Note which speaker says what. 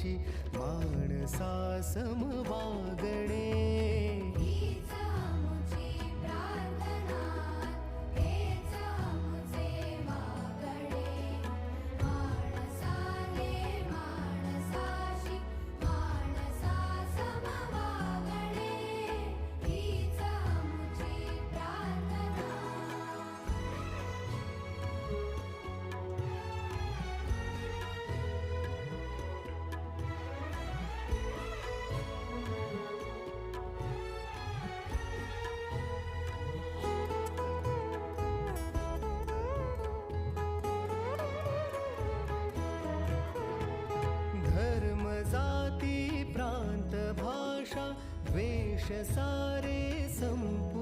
Speaker 1: आमची माणसा सम वागणे. जाती प्रांत भाषा द्वेष सारे संप